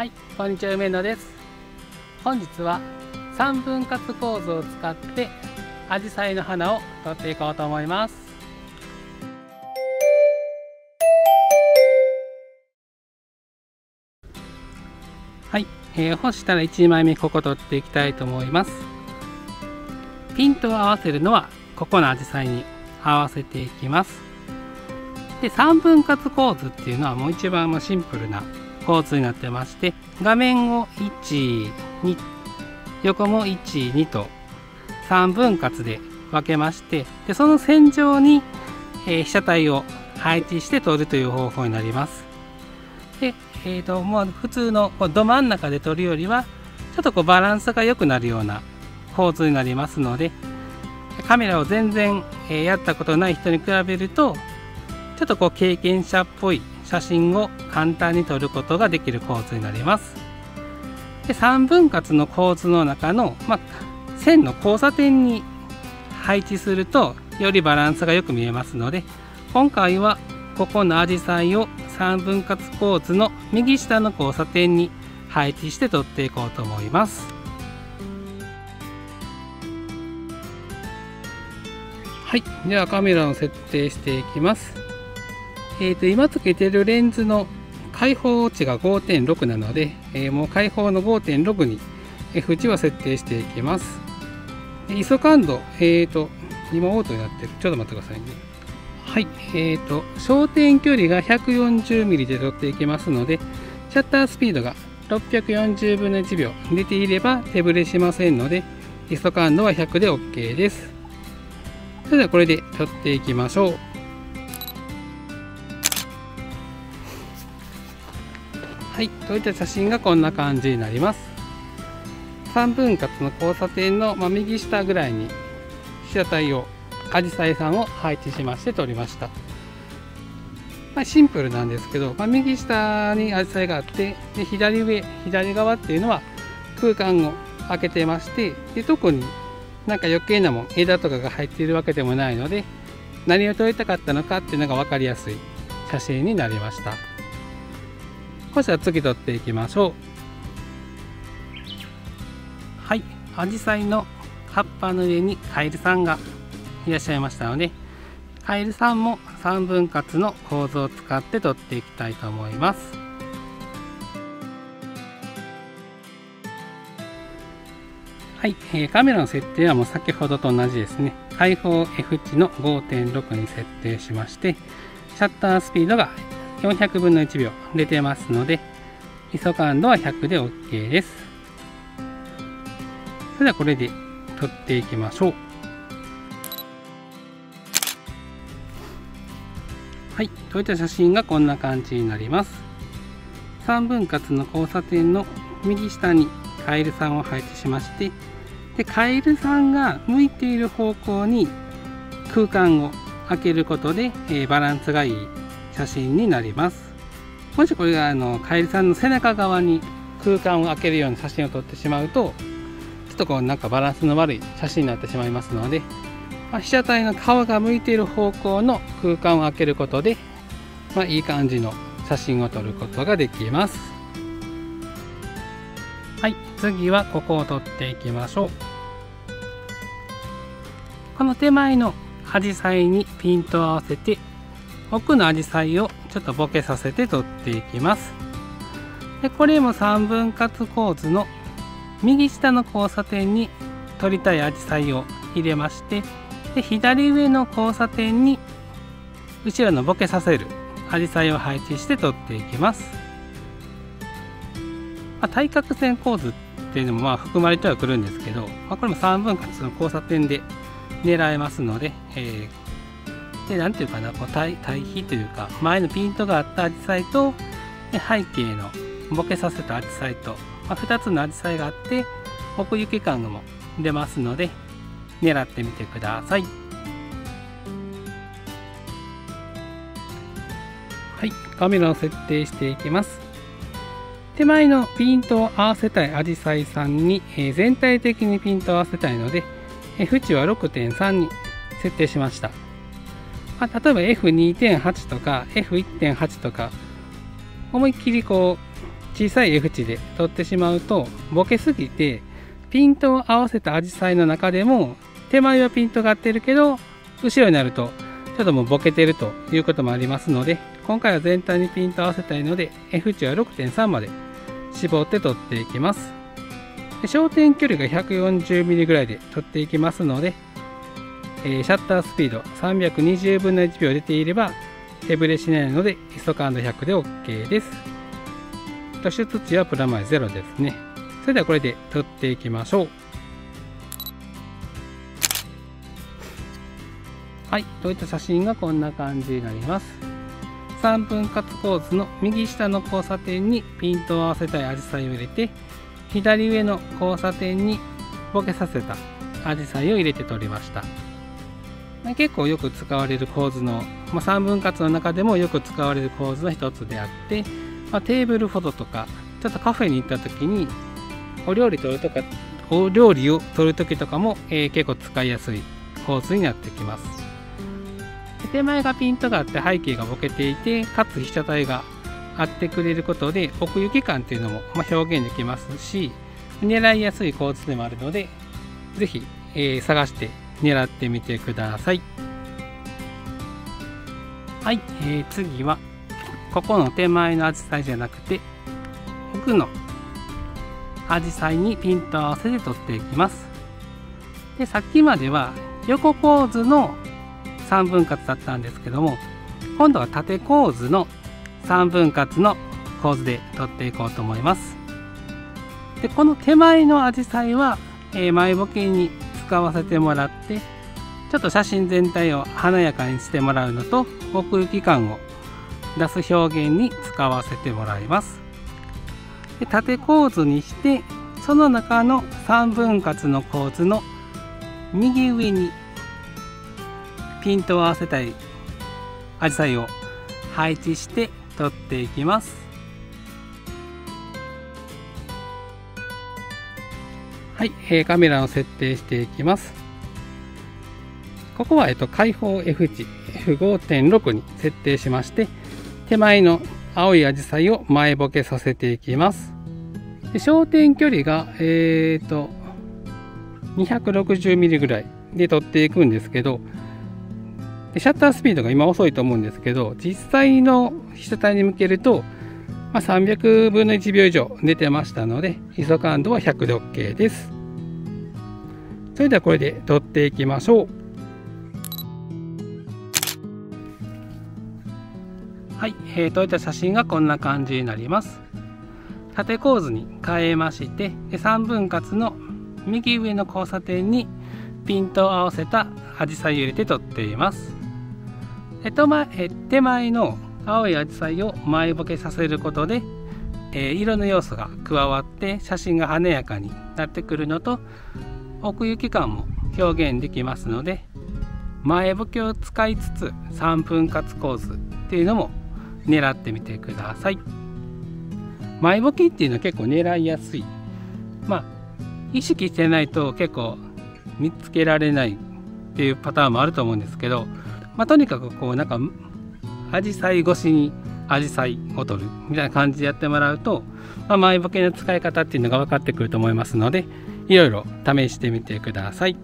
はい、こんにちは、梅野です。本日は3分割構図を使ってアジサイの花を撮っていこうと思います。はい、干したら1枚目ここ撮っていきたいと思います。ピントを合わせるのはここのアジサイに合わせていきます。で、3分割構図っていうのはもう一番シンプルな構図になってまして、画面を1、2、横も1、2と3分割で分けまして、でその線上に、被写体を配置して撮るという方法になります。で、もう普通のど真ん中で撮るよりはちょっとバランスが良くなるような構図になりますので、カメラを全然、やったことない人に比べるとちょっと経験者っぽい写真を簡単に撮ることができる構図になります。で、3分割の構図の中の、線の交差点に配置するとよりバランスがよく見えますので、今回はここのアジサイを3分割構図の右下の交差点に配置して撮っていこうと思います。はい、ではカメラを設定していきます。今つけてるレンズの開放値が 5.6 なので、もう開放の 5.6 に F 値を設定していきます。ISO 感度、今オートになってる。ちょっと待ってくださいね。はい、焦点距離が 140mm で撮っていきますので、シャッタースピードが640分の1秒出ていれば手ブレしませんので、ISO 感度は100で OK です。それではこれで撮っていきましょう。はい、撮った写真がこんな感じになります。3分割の交差点の、右下ぐらいに被写体をアジサイさんを配置しまして撮りました。シンプルなんですけど、右下にアジサイがあって、で左側っていうのは空間を空けてまして、で特に余計なもん枝とかが入っているわけでもないので、何を撮りたかったのかっていうのが分かりやすい写真になりました。そしたら次撮っていきましょう。はい、アジサイの葉っぱの上にカエルさんがいらっしゃいましたので、カエルさんも3分割の構図を使って撮っていきたいと思います。はい、カメラの設定はもう先ほどと同じですね。開放 F 値の 5.6 に設定しまして、シャッタースピードが400分の1秒出てますので、ISO 感度は100で OK です。それではこれで撮っていきましょう。はい、撮った写真がこんな感じになります。3分割の交差点の右下にカエルさんを配置しまして、でカエルさんが向いている方向に空間を空けることで、バランスがいい写真になります。もしこれがカエルさんの背中側に空間を空けるような写真を撮ってしまうと、ちょっとバランスの悪い写真になってしまいますので、被写体の顔が向いている方向の空間を空けることで、いい感じの写真を撮ることができます。はい、次はここを撮っていきましょう。この手前のアジサイにピントを合わせて、奥のアジサイをちょっとボケさせて撮っていきます。でこれも3分割構図の右下の交差点に撮りたいアジサイを入れまして、で左上の交差点に後ろのボケさせるアジサイを配置して撮っていきます。対角線構図っていうのも含まれてはくるんですけど、これも3分割の交差点で狙えますので、なんていうかな、対比というか、前のピントがあったアジサイと背景のボケさせたアジサイと、2つのアジサイがあって奥行き感も出ますので、狙ってみてください。はい、カメラを設定していきます。手前のピントを合わせたいアジサイさんに、全体的にピントを合わせたいので F 値は 6.3 に設定しました。例えば F2.8 とか F1.8 とか思いっきり小小さい F 値で撮ってしまうとボケすぎて、ピントを合わせたアジサイの中でも手前はピントが合ってるけど後ろになるとちょっともうボケてるということもありますので、今回は全体にピント合わせたいので F 値は 6.3 まで絞って撮っていきます。で焦点距離が 140mm ぐらいで撮っていきますので、シャッタースピード320分の1秒出ていれば手ブレしないのでイソ感度100で OK です。突出値はプラマイ0ですね。それではこれで撮っていきましょう。はい、撮った写真がこんな感じになります。3分割構図の右下の交差点にピントを合わせたいアジサイを入れて、左上の交差点にボケさせたアジサイを入れて撮りました。結構よく使われる構図の、3分割の中でもよく使われる構図の一つであって、テーブルフォトとかちょっとカフェに行った時にお料理を撮る時とかも、結構使いやすい構図になってきます。手前がピントがあって背景がボケていて、かつ被写体があってくれることで奥行き感っていうのも表現できますし、狙いやすい構図でもあるので、ぜひ、探して狙ってみてください。はい、次はここの手前のアジサイじゃなくて奥のアジサイにピントを合わせて撮っていきます。で、さっきまでは横構図の3分割だったんですけども、今度は縦構図の3分割の構図で撮っていこうと思います。で、この手前のアジサイは、前ボケに使わせてもらって、ちょっと写真全体を華やかにしてもらうのと奥行き感を出す表現に使わせてもらいます。で、縦構図にして、その中の3分割の構図の右上にピントを合わせたいアジサイを配置して撮っていきます。はい、カメラを設定していきます。ここは、開放 F 値 F5.6 に設定しまして、手前の青いアジサイを前ボケさせていきます。で、焦点距離が、260mm ぐらいで撮っていくんですけど、でシャッタースピードが今遅いと思うんですけど、実際の被写体に向けると、300分の1秒以上出てましたので、ISO感度は100で OK です。それではこれで撮っていきましょう。はい、撮った写真がこんな感じになります。縦構図に変えまして、3分割の右上の交差点にピントを合わせたアジサイを入れて撮っています。手前の青いアジサイを前ボケさせることで、色の要素が加わって写真が華やかになってくるのと、奥行き感も表現できますので、前ボケを使いつつ3分割構図っていうのも狙ってみてください。前ボケっていうのは結構狙いやすい。意識してないと結構見つけられないっていうパターンもあると思うんですけど、とにかくアジサイ越しにアジサイを撮るみたいな感じでやってもらうと、前ボケの使い方っていうのが分かってくると思いますので、いろいろ試してみてください。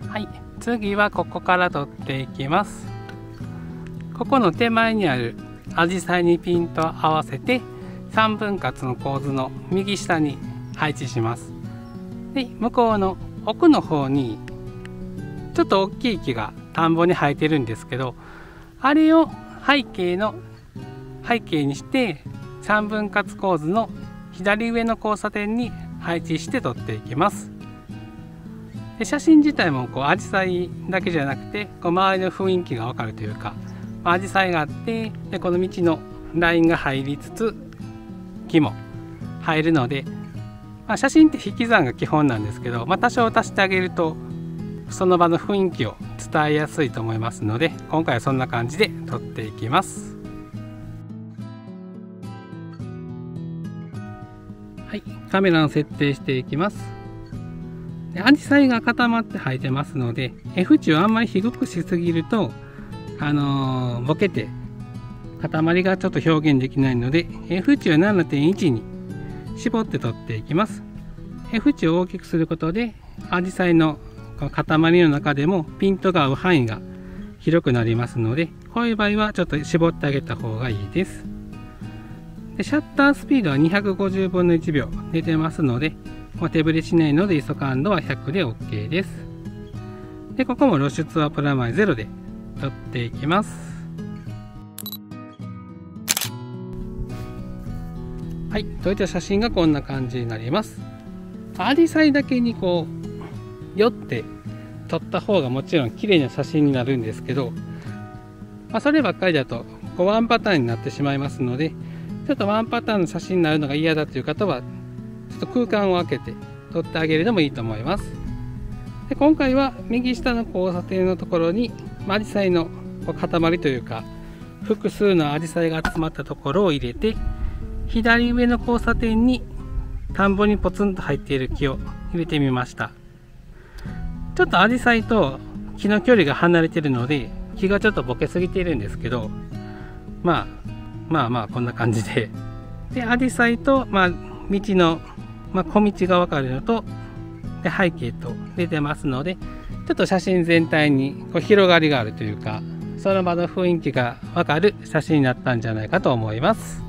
はい、次はここから撮っていきます。ここの手前にあるアジサイにピントを合わせて3分割の構図の右下に配置します。で、向こうの奥の方にちょっと大きい木が田んぼに生えてるんですけど、あれを背景にして3分割構図の左上の交差点に配置して撮っていきます。で、写真自体もアジサイだけじゃなくて周りの雰囲気がわかるというか、アジサイがあって、でこの道のラインが入りつつ木も入るので、写真って引き算が基本なんですけど、多少足してあげるとその場の雰囲気を伝えやすいと思いますので、今回はそんな感じで撮っていきます。はい、カメラの設定していきます。アジサイが固まって生えてますので、F 値をあんまり低くしすぎるとボケて塊がちょっと表現できないので、F 値を 7.1 に絞って取っていきます。F 値を大きくすることで、アジサイの塊の中でもピントが合う範囲が広くなりますので、こういう場合はちょっと絞ってあげた方がいいです。でシャッタースピードは250分の1秒出てますので、手ぶれしないので ISO 感度は100で OK です。でここも露出はプラマイ0で取っていきます。はい、撮れた写真がこんな感じになります。アジサイだけにこう寄って撮った方がもちろん綺麗な写真になるんですけど、そればっかりだとワンパターンになってしまいますので、ちょっとワンパターンの写真になるのが嫌だという方はちょっと空間を空けて撮ってあげるのもいいと思います。で今回は右下の交差点のところにアジサイの塊というか複数のアジサイが集まったところを入れて、左上の交差点に田んぼにポツンと入っている木を入れてみました。ちょっとアジサイと木の距離が離れているので木がちょっとボケすぎているんですけど、まあこんな感じで、アジサイと、道の、小道が分かるのとで背景と出てますので、ちょっと写真全体に広がりがあるというか、その場の雰囲気が分かる写真になったんじゃないかと思います。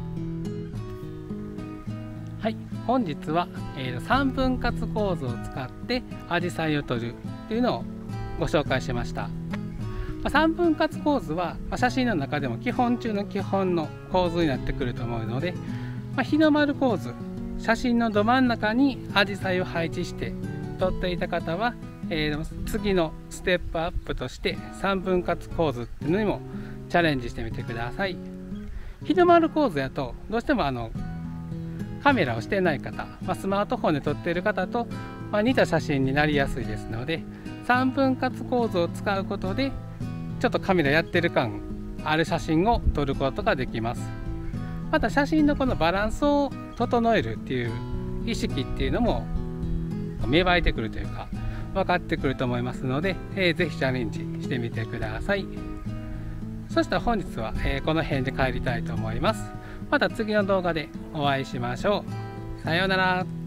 はい、本日は、3分割構図を使ってアジサイを撮るというのをご紹介しました。3分割構図は写真の中でも基本中の基本の構図になってくると思うので、日の丸構図、写真のど真ん中にアジサイを配置して撮っていた方は、次のステップアップとして3分割構図っていうのにもチャレンジしてみてください。日の丸構図やとどうしてもカメラをしてない方、スマートフォンで撮っている方と、似た写真になりやすいですので、3分割構図を使うことでちょっとカメラやってる感ある写真を撮ることができます。また写真のこのバランスを整えるっていう意識っていうのも芽生えてくるというか分かってくると思いますので、ぜひチャレンジしてみてください。そしたら本日は、この辺で帰りたいと思います。また次の動画でお会いしましょう。さようなら。